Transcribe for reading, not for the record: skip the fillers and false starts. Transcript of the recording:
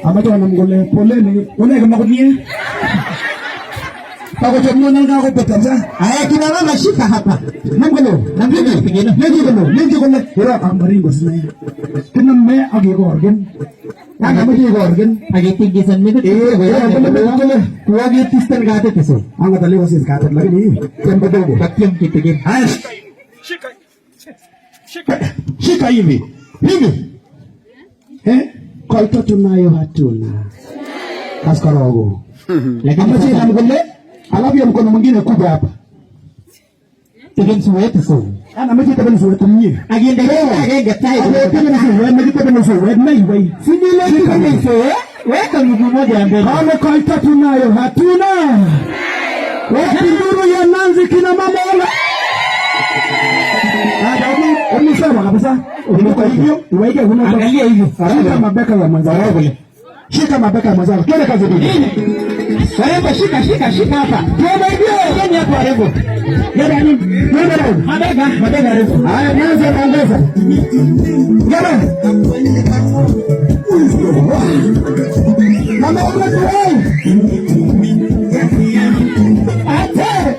Amatoa poleni, kama kunia. Pako chomona ngako petanza. Haya kina mama shika hapa. Namgolo, namgolo. Hira ambaringo sina. Kina me age organ. Aga me organ. Age tigisan me. Kuwa ge tistan gate kiso. Anga tali wasis gate lagi ni. Tempo dogo. Bakyam kitigin. Haya. Shika hivi. Kolto tunayo hatuna. Askarago. Lakini sisi namgole, alafu ya mkono mwingine kuja hapa. Tegen suwete so. Ana mji tabani suwete mwenyewe. Agenda tai. Tabani suwete mai wai. Sini leo kama so. Weka mguu mmoja mbele. Kama kolto tunayo hatuna. Wapi nduru ya nanzi kina mama wala. Unisema kabisa. Unakuwa hivyo, uwaige huna. Angalia hivyo. Shika mabeka ya mwanzao kule. Shika mabeka ya mwanzao. Twende kazi nini? Warembo shika hapa. Twende hivyo. Yeni hapo warembo. Yada nini? Twende. Mabega refu. Haya mwanzo anaongeza. Yada. Mama wewe. Ate.